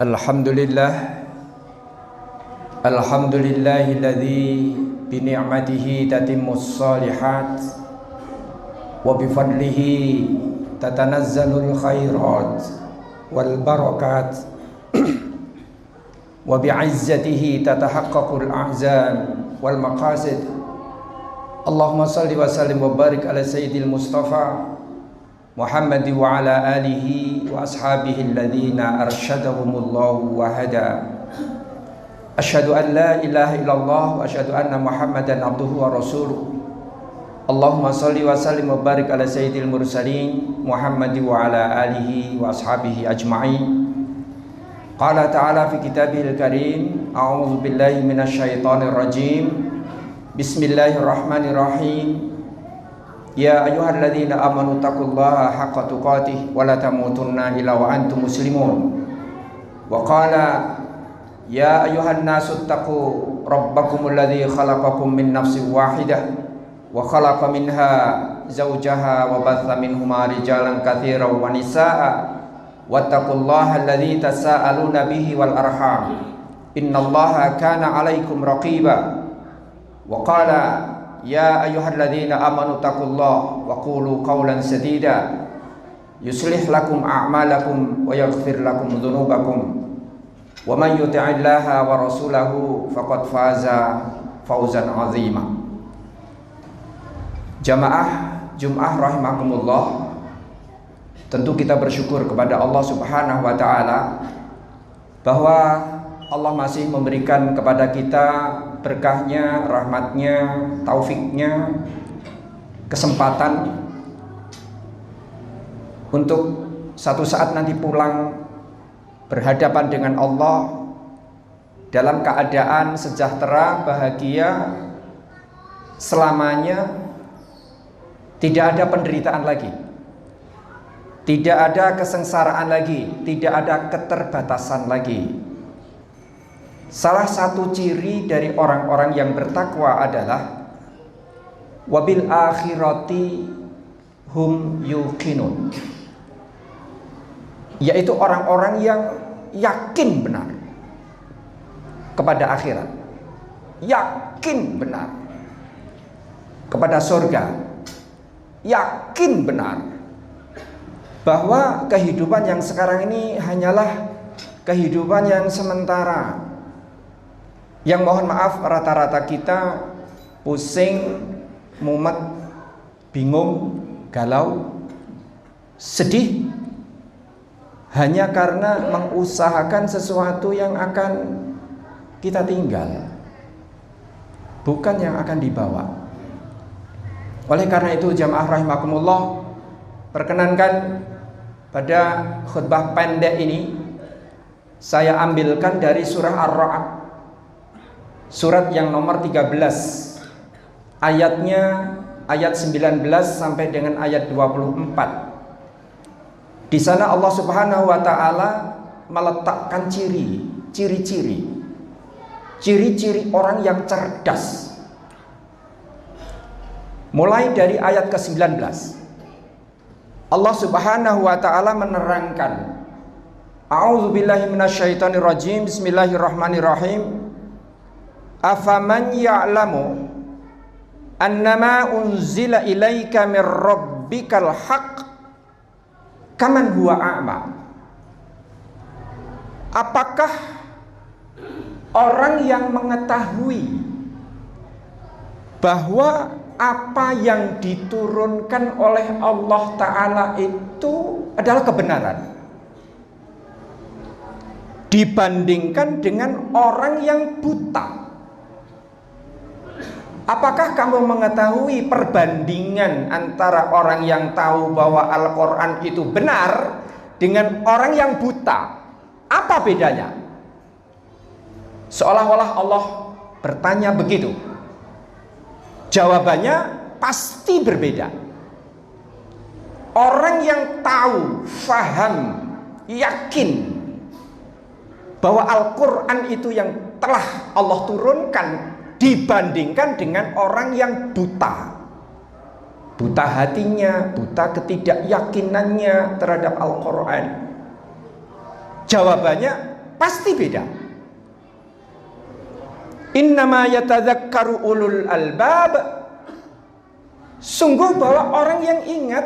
Alhamdulillah, alhamdulillahilladzi bi ni'matihi tatimmus shalihat wa bi fadlihi tatanazzalul khairat wal barakat wa bi 'izzatihi tatahaqqaqul a'zam wal maqasid. Allahumma salli wa sallim wa barik ala sayyidil mustafa Muhammad wa ala alihi wa ashabihi alladhina arsyadahumullahu wa hada. Asyhadu an la ilaha illallah wa asyhadu anna Muhammadan abduhu wa rasuluh. Allahumma salli wa sallim wa barik ala sayyidil mursalin Muhammad wa ala alihi wa ashabihi ajma'in. Qala ta'ala fi kitabihil karim, a'udzu billahi minasyaitonir rajim. Bismillahirrahmanirrahim. Ya ayyuhalladzina amanu taqullaha haqqa tuqatih wa la tamutunna illa wa antum muslimun. Wa qala ya ayyuhan nasu taqu rabbakumul ladzi khalaqakum min nafsin wahidah wa khalaqa minha zawjaha wa batha minhuma rijalan katsiran wa nisaa'a wattaqullaha alladzi tasaaluna bihi wal arham innallaha kana 'alaikum raqiba. Wa qala ya ayyuhalladzina amanu taqullaha wa qulu qawlan sadida yuslih lakum a'malakum wa yaghfir lakum dzunubakum wa man yuti'illaha wa rasulahu faqad faza fawzan 'azima. Jamaah Jumat rahimakumullah, tentu kita bersyukur kepada Allah Subhanahu wa taala bahwa Allah masih memberikan kepada kita berkahnya, rahmatnya, taufiknya, kesempatan untuk satu saat nanti pulang berhadapan dengan Allah dalam keadaan sejahtera, bahagia selamanya, tidak ada penderitaan lagi, tidak ada kesengsaraan lagi, tidak ada keterbatasan lagi. Salah satu ciri dari orang-orang yang bertakwa adalah wabil akhirati hum yuqinun, yaitu orang-orang yang yakin benar kepada akhirat, yakin benar kepada surga, yakin benar bahwa kehidupan yang sekarang ini hanyalah kehidupan yang sementara, yang mohon maaf rata-rata kita pusing, mumet, bingung, galau, sedih hanya karena mengusahakan sesuatu yang akan kita tinggal, bukan yang akan dibawa. Oleh karena itu jamaah rahimakumullah, perkenankan pada khutbah pendek ini saya ambilkan dari surah Ar-Ra'd, surat yang nomor 13, ayatnya ayat 19 sampai dengan ayat 24. Di sana Allah Subhanahu wa taala meletakkan ciri-ciri orang yang cerdas. Mulai dari ayat ke-19, Allah Subhanahu wa taala menerangkan, a'udzubillahi minasyaitonirrajim, bismillahirrahmanirrahim. Afaman ya'lamu annama unzila ilaika mir rabbikal haqq kaman huwa a'ma. Apakah orang yang mengetahui bahwa apa yang diturunkan oleh Allah Ta'ala itu adalah kebenaran dibandingkan dengan orang yang buta? Apakah kamu mengetahui perbandingan antara orang yang tahu bahwa Al-Quran itu benar dengan orang yang buta? Apa bedanya? Seolah-olah Allah bertanya begitu. Jawabannya pasti berbeda. Orang yang tahu, faham, yakin bahwa Al-Quran itu yang telah Allah turunkan, dibandingkan dengan orang yang buta. Buta hatinya, buta ketidakyakinannya terhadap Al-Quran. Jawabannya pasti beda. Innama yatadzakkaru ulul albab. Sungguh bahwa orang yang ingat,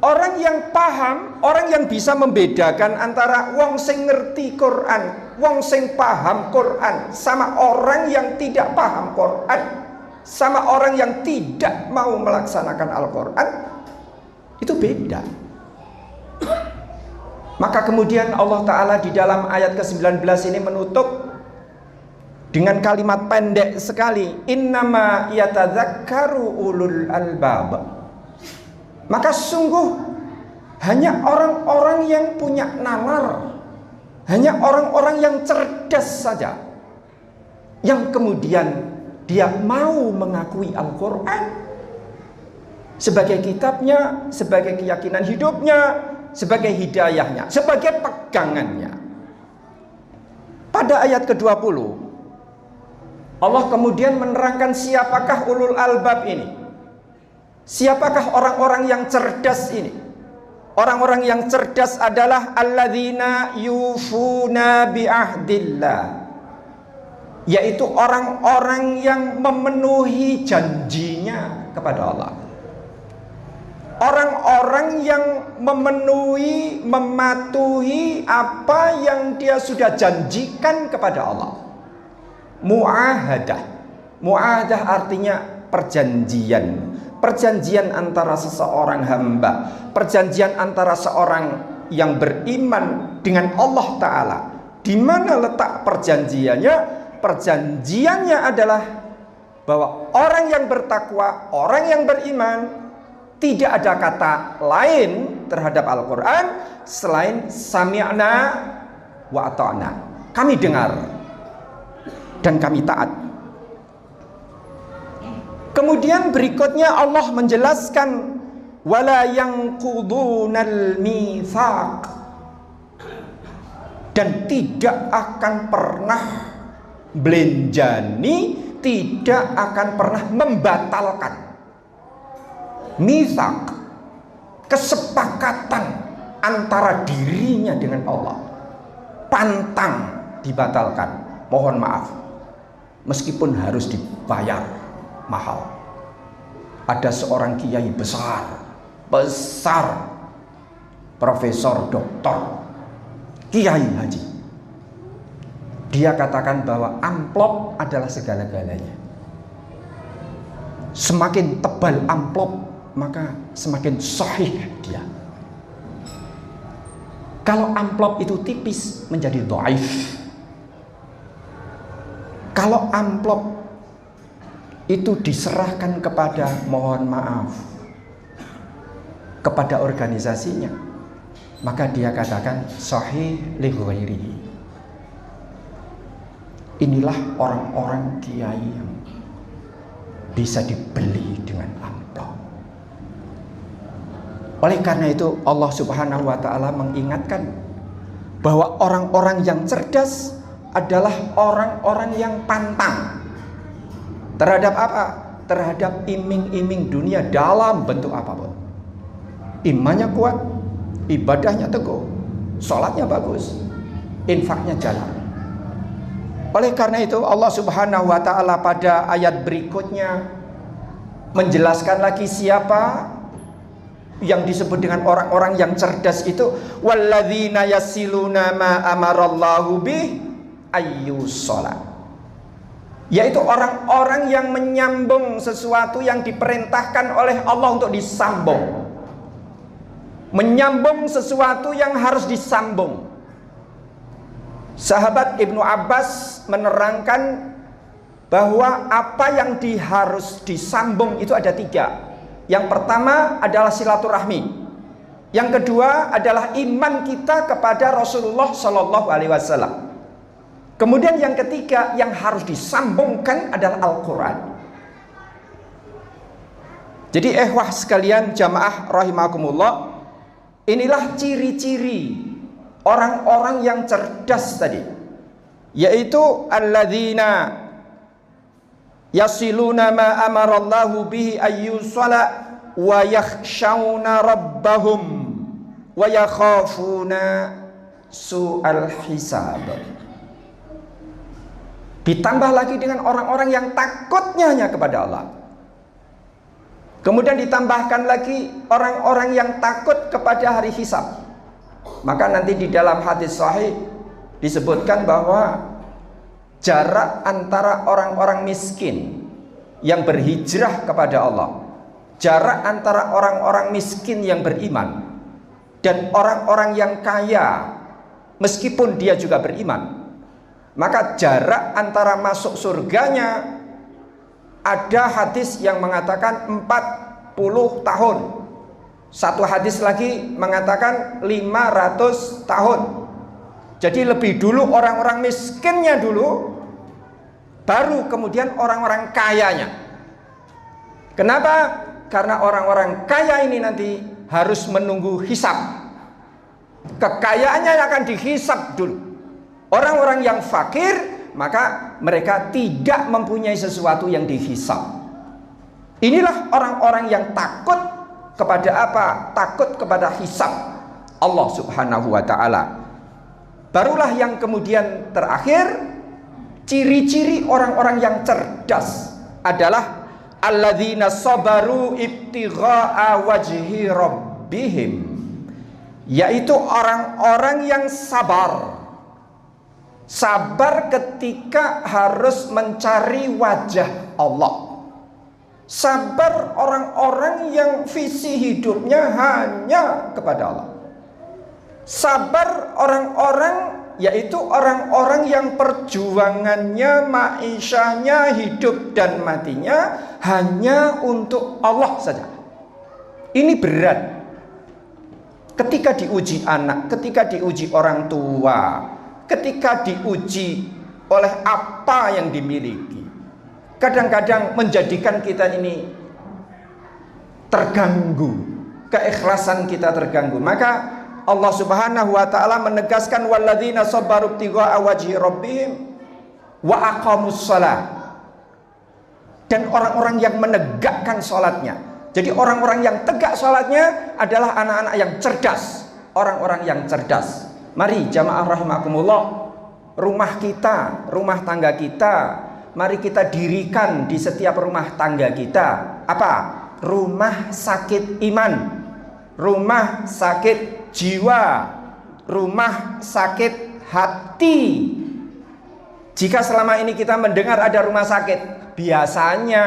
orang yang paham, orang yang bisa membedakan antara wong sing ngerti Quran, wong sing paham Quran, sama orang yang tidak paham Quran, sama orang yang tidak mau melaksanakan Al-Quran, itu beda. Maka kemudian Allah Ta'ala di dalam ayat ke-19 ini menutup dengan kalimat pendek sekali, innama yatadzakkaru ulul albab. Maka sungguh hanya orang-orang yang punya nalar, hanya orang-orang yang cerdas saja yang kemudian dia mau mengakui Al-Quran sebagai kitabnya, sebagai keyakinan hidupnya, sebagai hidayahnya, sebagai pegangannya. Pada ayat ke-20 Allah kemudian menerangkan siapakah ulul albab ini, siapakah orang-orang yang cerdas ini. Orang-orang yang cerdas adalah alladzina yufuna bi'ahdillah, yaitu orang-orang yang memenuhi janjinya kepada Allah. Orang-orang yang memenuhi, mematuhi apa yang dia sudah janjikan kepada Allah. Mu'ahadah. Mu'ahadah artinya perjanjian. Perjanjian antara seseorang hamba, perjanjian antara seorang yang beriman dengan Allah Ta'ala. Di mana letak perjanjiannya? Perjanjiannya adalah bahwa orang yang bertakwa, orang yang beriman, tidak ada kata lain terhadap Al-Quran selain sami'na wa ata'na. Kami dengar dan kami taat. Kemudian berikutnya Allah menjelaskan wala yanqudunal mitsaq, dan tidak akan pernah belenjani, tidak akan pernah membatalkan mitsaq, kesepakatan antara dirinya dengan Allah. Pantang dibatalkan, mohon maaf, meskipun harus dibayar mahal. Ada seorang kiai besar, profesor, doktor, kiai haji. Dia katakan bahwa amplop adalah segala-galanya. Semakin tebal amplop, maka semakin sahih dia. Kalau amplop itu tipis, menjadi dhaif. Kalau amplop itu diserahkan kepada, mohon maaf, kepada organisasinya, maka dia katakan sahih li ghairihi. Inilah orang-orang kiai yang bisa dibeli dengan amplop. Oleh karena itu Allah Subhanahu wa ta'ala mengingatkan bahwa orang-orang yang cerdas adalah orang-orang yang pantang terhadap apa? Terhadap iming-iming dunia dalam bentuk apapun. Imannya kuat, ibadahnya teguh, sholatnya bagus, infaknya jalan. Oleh karena itu Allah Subhanahu wa ta'ala pada ayat berikutnya menjelaskan lagi siapa yang disebut dengan orang-orang yang cerdas itu, walladzina yasiluna ma amarallahu bih ayyusholat, yaitu orang-orang yang menyambung sesuatu yang diperintahkan oleh Allah untuk disambung, menyambung sesuatu yang harus disambung. Sahabat Ibnu Abbas menerangkan bahwa apa yang harus disambung itu ada 3. Yang pertama adalah silaturahmi. Yang kedua adalah iman kita kepada Rasulullah Shallallahu Alaihi Wasallam. Kemudian yang ketiga yang harus disambungkan adalah Al-Quran. Jadi ikhwah sekalian jamaah rahimakumullah, inilah ciri-ciri orang-orang yang cerdas tadi, yaitu alladzina yasiluna ma amarallahu bihi ayyusala wa yakhshawna rabbahum wa yakhafuna su'al hisab. Ditambah lagi dengan orang-orang yang takutnya hanya kepada Allah. Kemudian ditambahkan lagi orang-orang yang takut kepada hari hisab. Maka nanti di dalam hadis sahih disebutkan bahwa jarak antara orang-orang miskin yang berhijrah kepada Allah, jarak antara orang-orang miskin yang beriman dan orang-orang yang kaya meskipun dia juga beriman, maka jarak antara masuk surganya, ada hadis yang mengatakan 40 tahun. Satu hadis lagi mengatakan 500 tahun. Jadi lebih dulu orang-orang miskinnya dulu, baru kemudian orang-orang kayanya. Kenapa? Karena orang-orang kaya ini nanti harus menunggu hisab. Kekayaannya akan dihisab dulu. Orang-orang yang fakir, maka mereka tidak mempunyai sesuatu yang dihisab. Inilah orang-orang yang takut kepada apa? Takut kepada hisab Allah Subhanahu wa ta'ala. Barulah yang kemudian terakhir, ciri-ciri orang-orang yang cerdas adalah alladzina sabaru ibtigha'a wajhi rabbihim, yaitu orang-orang yang sabar. Sabar ketika harus mencari wajah Allah. Sabar orang-orang yang visi hidupnya hanya kepada Allah. Sabar orang-orang, yaitu orang-orang yang perjuangannya, ma'isyahnya, hidup dan matinya hanya untuk Allah saja. Ini berat. Ketika diuji anak, ketika diuji orang tua, ketika diuji oleh apa yang dimiliki, kadang-kadang menjadikan kita ini terganggu, keikhlasan kita terganggu. Maka Allah Subhanahu wa ta'ala menegaskan walladzina sabaru ibtigha'a wajhi rabbihim wa aqamus shalah, dan orang-orang yang menegakkan salatnya. Jadi orang-orang yang tegak salatnya adalah anak-anak yang cerdas, orang-orang yang cerdas. Mari jamaah rahimakumullah, rumah kita, rumah tangga kita, mari kita dirikan di setiap rumah tangga kita apa? Rumah sakit iman, rumah sakit jiwa, rumah sakit hati. Jika selama ini kita mendengar ada rumah sakit, biasanya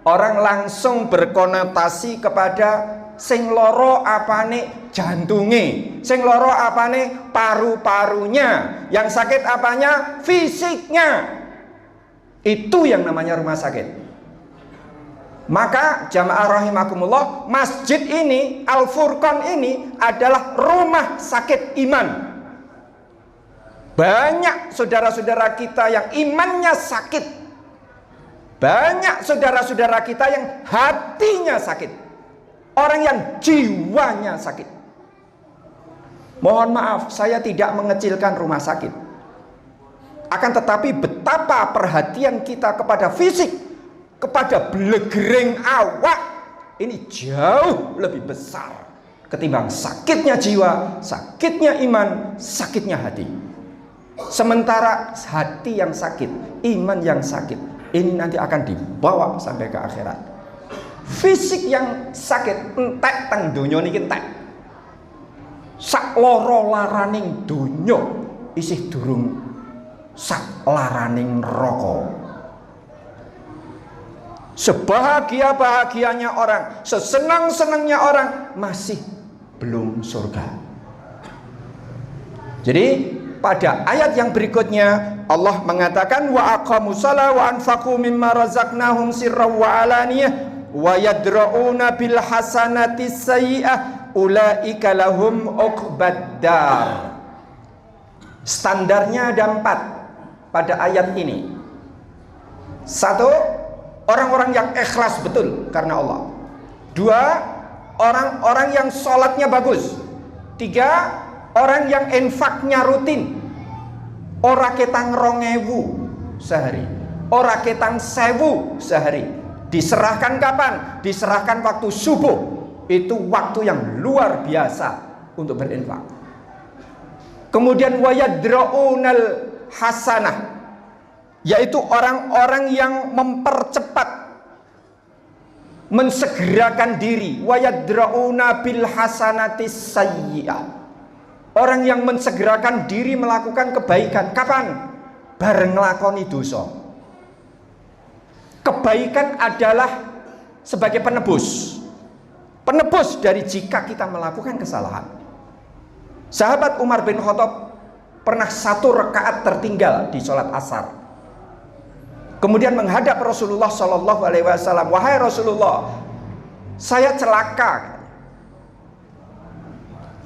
orang langsung berkonotasi kepada sing loro apane jantunge, sing loro apane paru-parunya, yang sakit apanya fisiknya. Itu yang namanya rumah sakit. Maka jamaah rahimakumullah, masjid ini, Al-Furqan ini adalah rumah sakit iman. Banyak saudara-saudara kita yang imannya sakit, banyak saudara-saudara kita yang hatinya sakit, orang yang jiwanya sakit. Mohon maaf, saya tidak mengecilkan rumah sakit. Akan tetapi betapa perhatian kita kepada fisik, kepada blegereng awak, ini jauh lebih besar ketimbang sakitnya jiwa, sakitnya iman, sakitnya hati. Sementara hati yang sakit, iman yang sakit, ini nanti akan dibawa sampai ke akhirat. Fisik yang sakit entek teng donya niki entek. Sak loro laraning donya isih durung sak laraning neraka. Sebahagia-bahagianya orang, sesenang-senangnya orang, masih belum surga. Jadi pada ayat yang berikutnya Allah mengatakan wa aqamus shalah wa anfaqu mimma razaqnahum sirran wa alaniyah wa yadra'una bil hasanati sayyi'ah ulaika lahum uqbad dar. Standarnya ada 4 pada ayat ini. 1, orang-orang yang ikhlas betul karena Allah. 2, orang-orang yang sholatnya bagus. 3, orang yang infaknya rutin. Ora ketang 2000 sehari, ora ketang 1000 sehari. Diserahkan kapan? Diserahkan waktu subuh. Itu waktu yang luar biasa untuk berinfak. Kemudian wayadra'unal hasanah, yaitu orang-orang yang mempercepat, mensegerakan diri. Wayadra'una bil hasanatis sayyi'ah, orang yang mensegerakan diri melakukan kebaikan. Kapan? Bareng nglakoni dosa. Kebaikan adalah sebagai penebus dari jika kita melakukan kesalahan. Sahabat Umar bin Khattab pernah 1 rakaat tertinggal di sholat asar. Kemudian menghadap Rasulullah Shallallahu Alaihi Wasallam, wahai Rasulullah, saya celaka.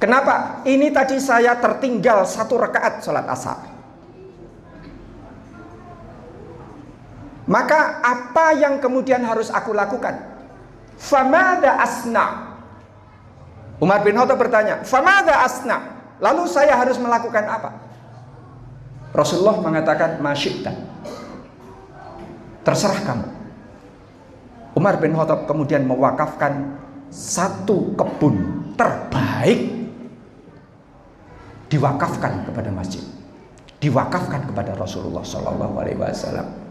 Kenapa? Ini tadi saya tertinggal 1 rakaat sholat asar. Maka apa yang kemudian harus aku lakukan? Famada asna. Umar bin Khattab bertanya, famada asna, lalu saya harus melakukan apa? Rasulullah mengatakan, masyikta, terserah kamu. Umar bin Khattab kemudian mewakafkan 1 kebun terbaik, diwakafkan kepada masjid, diwakafkan kepada Rasulullah Shallallahu Alaihi Wasallam.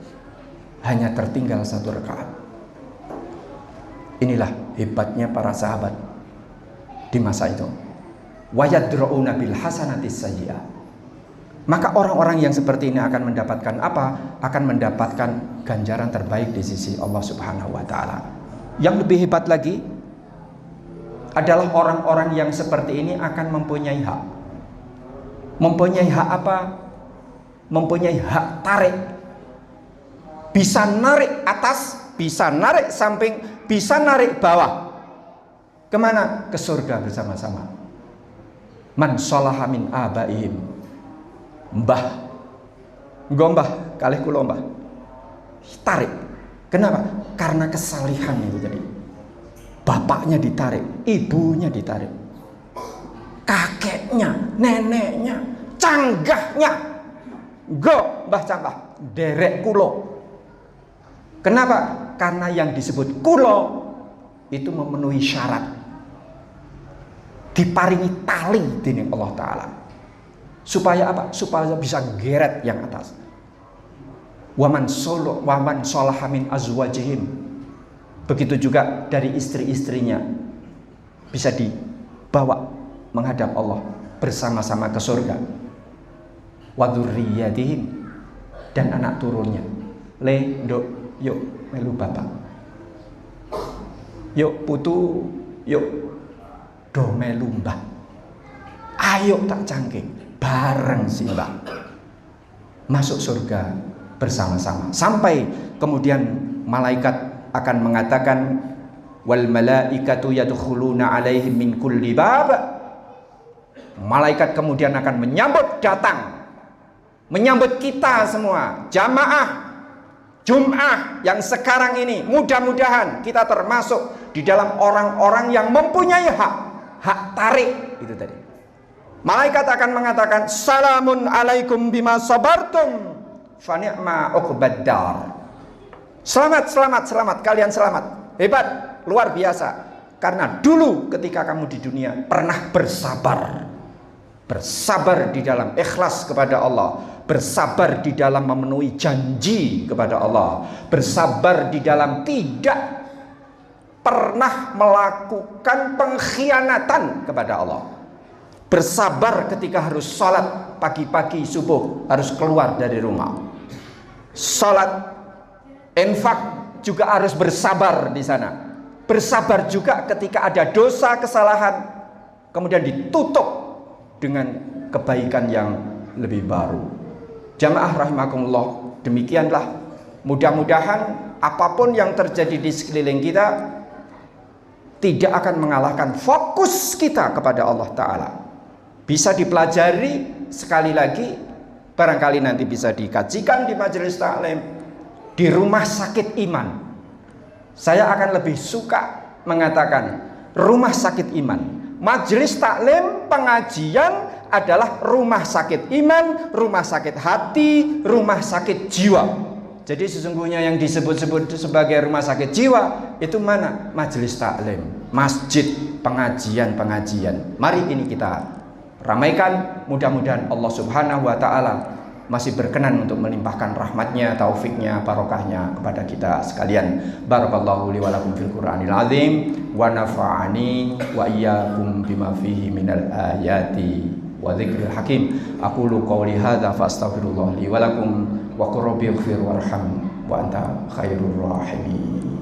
Hanya tertinggal 1 rakaat. Inilah hebatnya para sahabat di masa itu. Wayadra'una bil hasanatis sayyi'ah. Maka orang-orang yang seperti ini akan mendapatkan apa? Akan mendapatkan ganjaran terbaik di sisi Allah Subhanahu wa taala. Yang lebih hebat lagi adalah orang-orang yang seperti ini akan mempunyai hak. Mempunyai hak apa? Mempunyai hak tarik. Bisa narik atas, bisa narik samping, bisa narik bawah. Kemana? Ke surga bersama-sama. Man sholaha min abaihim, mbah gombah kalih kula mbah, tarik. Kenapa? Karena kesalihan itu tadi. Bapaknya ditarik, ibunya ditarik, kakeknya, neneknya, canggahnya, go mbah canggah, derek kulo. Kenapa? Karena yang disebut kulo itu memenuhi syarat, diparingi tali dening Allah Ta'ala. Supaya apa? Supaya bisa geret yang atas. Waman sholaha min azwajihim, begitu juga dari istri-istrinya bisa dibawa menghadap Allah bersama-sama ke surga. Wa dzurriyyatihim, dan anak turunnya. Le, nduk, yuk melu bapak. Yuk putu, yuk do melu mbah. Ayo tak cangking bareng si mbah masuk surga bersama-sama. Sampai kemudian malaikat akan mengatakan, wal malaikatu yadkhuluna alaihim min kulli bab. Malaikat kemudian akan menyambut datang, menyambut kita semua jamaah Jum'ah yang sekarang ini. Mudah-mudahan kita termasuk di dalam orang-orang yang mempunyai hak tarik itu tadi. Malaikat akan mengatakan, salamun alaikum bima sabartum fa ni'ma uqbad dar. Selamat, kalian selamat, hebat, luar biasa. Karena dulu ketika kamu di dunia pernah bersabar di dalam ikhlas kepada Allah, bersabar di dalam memenuhi janji kepada Allah, bersabar di dalam tidak pernah melakukan pengkhianatan kepada Allah, bersabar ketika harus sholat pagi-pagi subuh harus keluar dari rumah, sholat infak juga harus bersabar di sana, bersabar juga ketika ada dosa kesalahan kemudian ditutup dengan kebaikan yang lebih baru. Jamaah rahimakumullah, demikianlah mudah-mudahan apapun yang terjadi di sekeliling kita tidak akan mengalahkan fokus kita kepada Allah Ta'ala. Bisa dipelajari sekali lagi, barangkali nanti bisa dikajikan di majelis taklim, di rumah sakit iman. Saya akan lebih suka mengatakan rumah sakit iman. Majelis taklim pengajian adalah rumah sakit iman, rumah sakit hati, rumah sakit jiwa. Jadi sesungguhnya yang disebut-sebut sebagai rumah sakit jiwa itu mana? Majelis taklim, masjid, pengajian. Mari ini kita ramaikan. Mudah-mudahan Allah Subhanahu wa Ta'ala masih berkenan untuk melimpahkan rahmatnya, taufiknya, barokahnya kepada kita sekalian. Barakallahu li wa lakum fil Qur'anil azim wa nafa'ani wa iyyakum bima fihi minal ayati wa dzikril hakim. Aqulu qawli hadza fa astaghfirullah li wa lakum wa qur rabbi ighfir warham wa anta khairur rahimin.